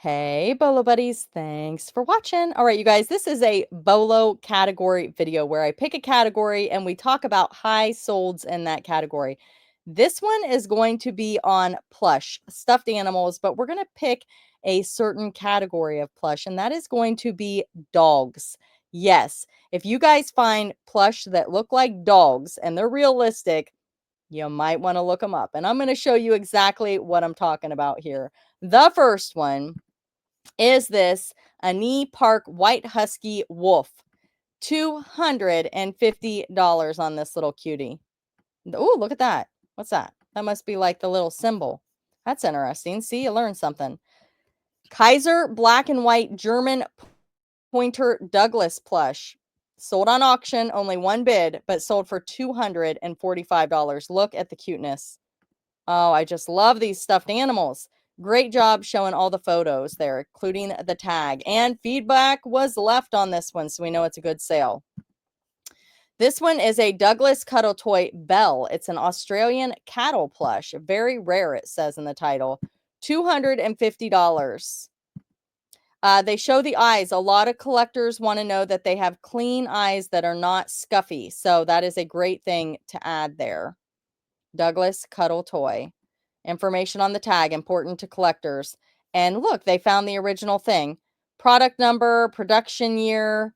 Hey, Bolo buddies. Thanks for watching. All right, you guys, this is a Bolo category video where I pick a category and we talk about high solds in that category. This one is going to be on plush, stuffed animals, but we're going to pick a certain category of plush, and that is going to be dogs. Yes, if you guys find plush that look like dogs and they're realistic, you might want to look them up. And I'm going to show you exactly what I'm talking about here. The first one is this a knee park white husky wolf. $250 on this little cutie. Oh, look at that. What's that? That must be like the little symbol. That's interesting. See, you learned something. Kaiser black and white German pointer Douglas plush. Sold on auction, only one bid, but sold for $245. Look at the cuteness. Oh, I just love these stuffed animals. Great job showing all the photos there, including the tag. And feedback was left on this one, so we know it's a good sale. This one is a Douglas Cuddle Toy Belle. It's an Australian cattle plush. Very rare, it says in the title. $250. They show the eyes. A lot of collectors want to know that they have clean eyes that are not scuffy. So that is a great thing to add there. Douglas Cuddle Toy. Information on the tag, important to collectors. And look, they found the original thing. Product number, production year.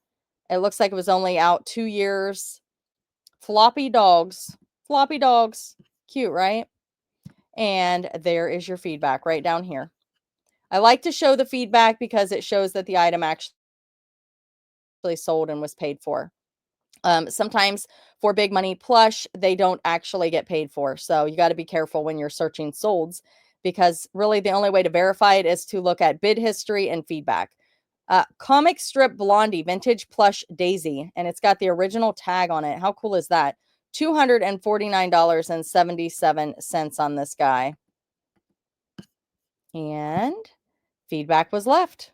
It looks like it was only out 2 years. Floppy dogs. Floppy dogs. Cute, right? And there is your feedback right down here. I like to show the feedback because it shows that the item actually sold and was paid for. Sometimes for big money plush, they don't actually get paid for. So you got to be careful when you're searching solds, because really the only way to verify it is to look at bid history and feedback. Comic strip Blondie, vintage plush Daisy, and it's got the original tag on it. How cool is that? $249.77 on this guy. And feedback was left.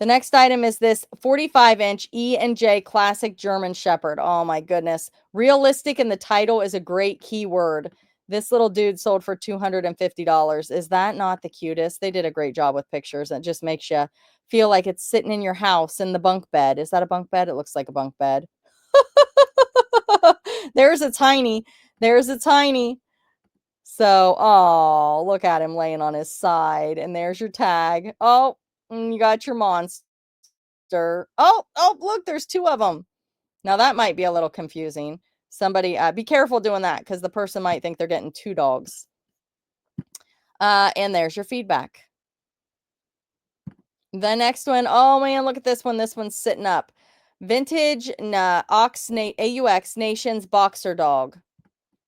The next item is this 45-inch E&J Classic German Shepherd. Oh my goodness. Realistic in the title is a great keyword. This little dude sold for $250. Is that not the cutest? They did a great job with pictures. It just makes you feel like it's sitting in your house in the bunk bed. Is that a bunk bed? It looks like a bunk bed. There's a tiny. There's a tiny. So, oh, look at him laying on his side. And there's your tag. Oh, you got your monster. Oh, look, there's 2 of them. Now that might be a little confusing. Somebody, be careful doing that, because the person might think they're getting 2 dogs. And there's your feedback. The next one, oh man, look at this one. This one's sitting up. Vintage AUX Nations Boxer Dog.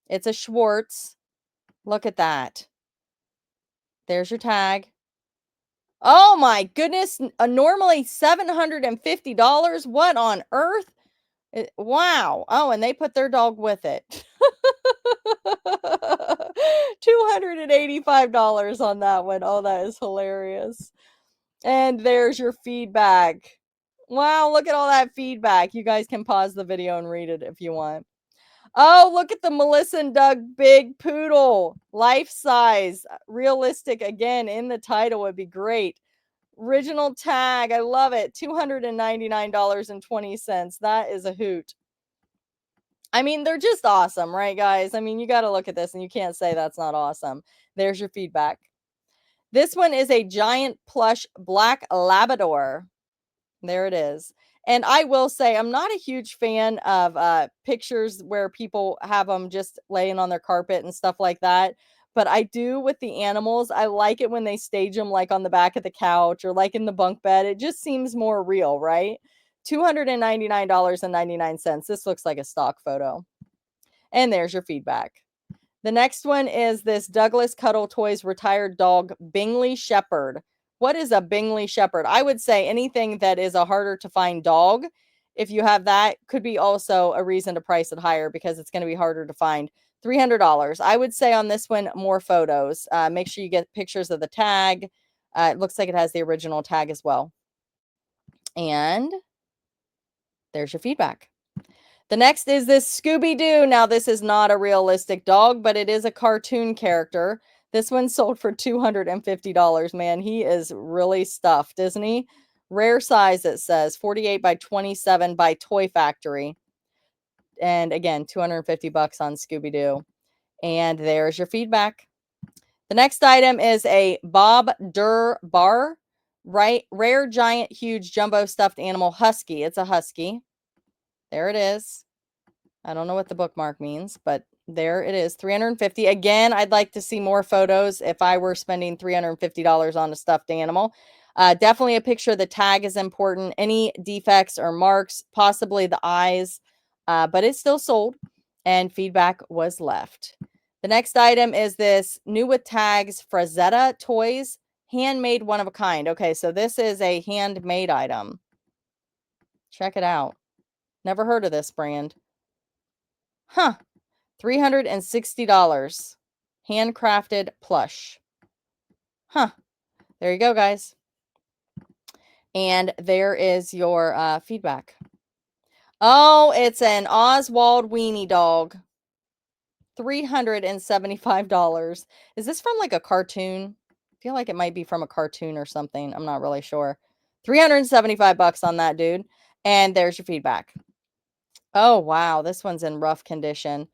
It's a Schwartz. Look at that. There's your tag. Oh my goodness. Normally $750. What on earth? Wow. Oh, and they put their dog with it. $285 on that one. Oh, that is hilarious. And there's your feedback. Wow, look at all that feedback. You guys can pause the video and read it if you want. Oh, look at the Melissa and Doug big poodle. Life size. Realistic again in the title would be great. Original tag. I love it. $299.20. That is a hoot. I mean, they're just awesome, right, guys? I mean, you got to look at this and you can't say that's not awesome. There's your feedback. This one is a giant plush black Labrador. There it is. And I will say, I'm not a huge fan of pictures where people have them just laying on their carpet and stuff like that. But I do with the animals. I like it when they stage them like on the back of the couch or like in the bunk bed. It just seems more real, right? $299.99. This looks like a stock photo. And there's your feedback. The next one is this Douglas Cuddle Toys retired dog Bingley Shepherd. What is a Bingley Shepherd? I would say anything that is a harder to find dog, if you have that, could be also a reason to price it higher, because it's going to be harder to find. $300. I would say on this one, more photos. Make sure you get pictures of the tag. It looks like it has the original tag as well. And there's your feedback. The next is this Scooby-Doo. Now, this is not a realistic dog, but it is a cartoon character. This one sold for $250, man. He is really stuffed, isn't he? Rare size, it says 48 by 27 by Toy Factory. And again, 250 bucks on Scooby-Doo. And there's your feedback. The next item is a Bob Durr Bar, right? Rare giant huge jumbo stuffed animal husky. It's a husky. There it is. I don't know what the bookmark means, but there it is, 350. Again, I'd like to see more photos if I were spending $350 on a stuffed animal. Definitely a picture. The tag is important. Any defects or marks, possibly the eyes, but it's still sold and feedback was left. The next item is this new with tags Frazetta Toys, handmade, one of a kind. Okay, so this is a handmade item. Check it out. Never heard of this brand. Huh. $360. Handcrafted plush. Huh. There you go, guys. And there is your feedback. Oh, it's an Oswald weenie dog. $375. Is this from like a cartoon? I feel like it might be from a cartoon or something. I'm not really sure. 375 bucks on that, dude. And there's your feedback. Oh, wow. This one's in rough condition.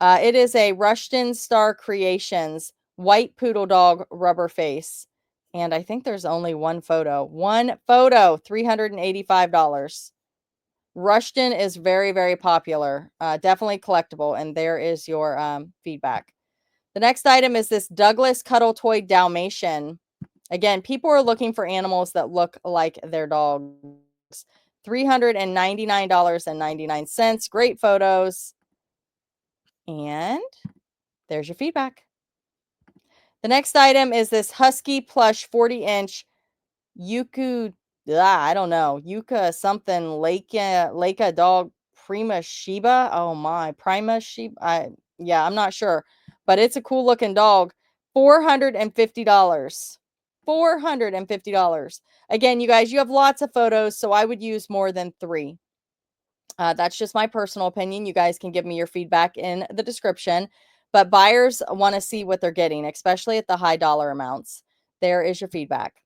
It is a Rushton Star Creations white poodle dog rubber face. And I think there's only one photo. One photo, $385. Rushton is very, very popular. Definitely collectible. And there is your feedback. The next item is this Douglas Cuddle Toy Dalmatian. Again, people are looking for animals that look like their dogs. $399.99. Great photos. And there's your feedback. The next item is this Husky Plush 40-inch I don't know, Yuka something, Leica dog Prima Shiba. Oh my, Prima Shiba. Yeah, I'm not sure, but it's a cool looking dog. $450. $450. Again, you guys, you have lots of photos, so I would use more than 3. That's just my personal opinion. You guys can give me your feedback in the description. But buyers want to see what they're getting, especially at the high dollar amounts. There is your feedback.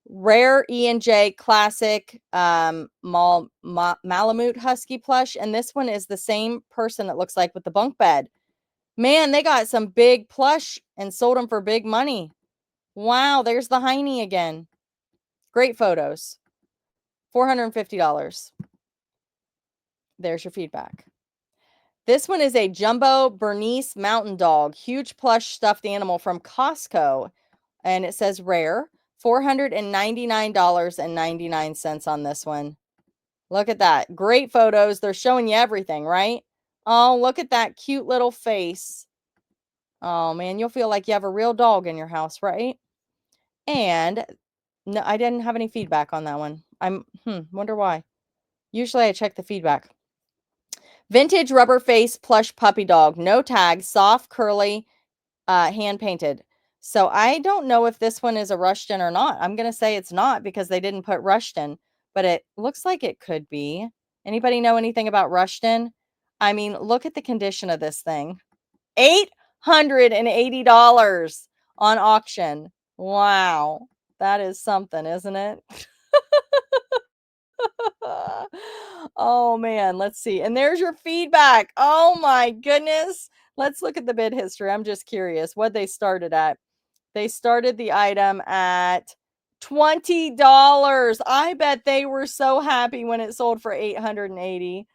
Rare E&J Classic Malamute Husky plush. And this one is the same person, it looks like, with the bunk bed. Man, they got some big plush and sold them for big money. Wow, there's the Heine again. Great photos. $450. There's your feedback. This one is a Jumbo Bernese Mountain Dog, huge plush stuffed animal from Costco. And it says rare. $499.99 on this one. Look at that. Great photos. They're showing you everything, right? Oh, look at that cute little face. Oh, man, you'll feel like you have a real dog in your house, right? And no, I didn't have any feedback on that one. Wonder why. Usually I check the feedback. Vintage rubber face plush puppy dog. No tag. Soft, curly, hand painted. So I don't know if this one is a Rushton or not. I'm going to say it's not because they didn't put Rushton, but it looks like it could be. Anybody know anything about Rushton? I mean, look at the condition of this thing. $880 on auction. Wow. That is something, isn't it? Oh, man. Let's see. And there's your feedback. Oh, my goodness. Let's look at the bid history. I'm just curious what they started at. They started the item at $20. I bet they were so happy when it sold for $880.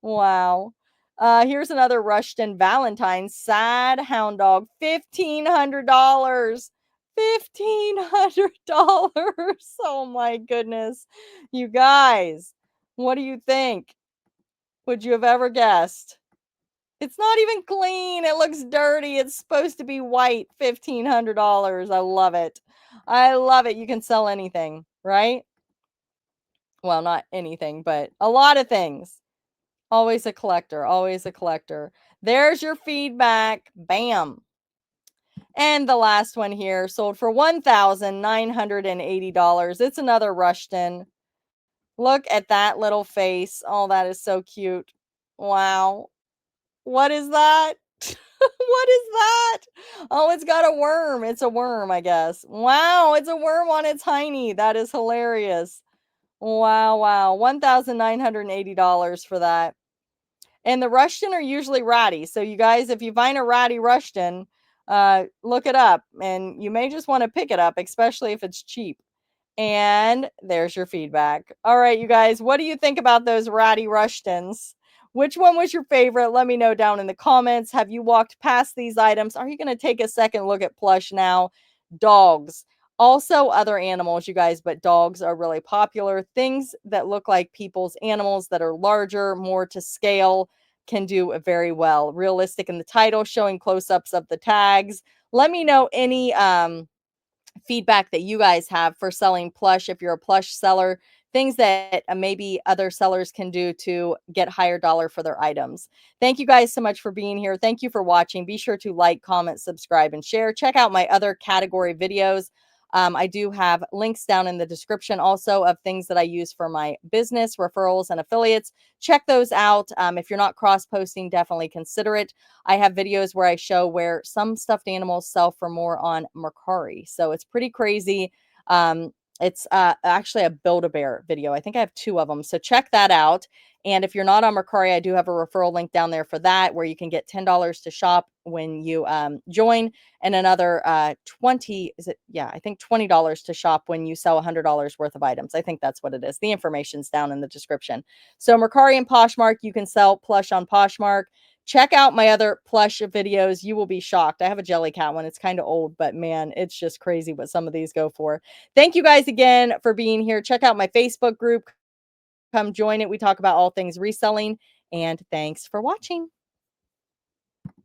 Wow. Here's another Rushton Valentine sad hound dog, $1,500. $1,500. Oh my goodness. You guys, what do you think? Would you have ever guessed? It's not even clean. It looks dirty. It's supposed to be white. $1,500. I love it. I love it. You can sell anything, right? Well, not anything, but a lot of things. Always a collector. Always a collector. There's your feedback. Bam. And the last one here sold for $1,980. It's another Rushton. Look at that little face. Oh, that is so cute. Wow. What is that? What is that? Oh, it's got a worm. It's a worm, I guess. Wow, it's a worm on its hiney. That is hilarious. Wow, wow. $1,980 for that. And the Rushton are usually ratty. So you guys, if you find a ratty Rushton, look it up and you may just want to pick it up, especially if it's cheap. And there's your feedback. All right, you guys, what do you think about those ratty Rushtons? Which one was your favorite? Let me know down in the comments. Have you walked past these items? Are you going to take a second look at Plush now? Dogs. Also, other animals, you guys, but dogs are really popular. Things that look like people's animals that are larger, more to scale, can do very well. Realistic in the title, showing close ups of the tags. Let me know any feedback that you guys have for selling plush if you're a plush seller, things that maybe other sellers can do to get higher dollar for their items. Thank you guys so much for being here. Thank you for watching. Be sure to like, comment, subscribe, and share. Check out my other category videos. I do have links down in the description also of things that I use for my business, referrals, and affiliates. Check those out. If you're not cross posting, definitely consider it. I have videos where I show where some stuffed animals sell for more on Mercari. So it's pretty crazy. It's actually a Build-A-Bear video. I think I have 2 of them. So check that out. And if you're not on Mercari, I do have a referral link down there for that, where you can get $10 to shop when you join, and another 20, is it? Yeah, I think $20 to shop when you sell $100 worth of items. I think that's what it is. The information's down in the description. So Mercari and Poshmark, you can sell plush on Poshmark. Check out my other plush videos. You will be shocked. I have a jelly cat one. It's kind of old, but man, it's just crazy what some of these go for. Thank you guys again for being here. Check out my Facebook group. Come join it. We talk about all things reselling. And thanks for watching.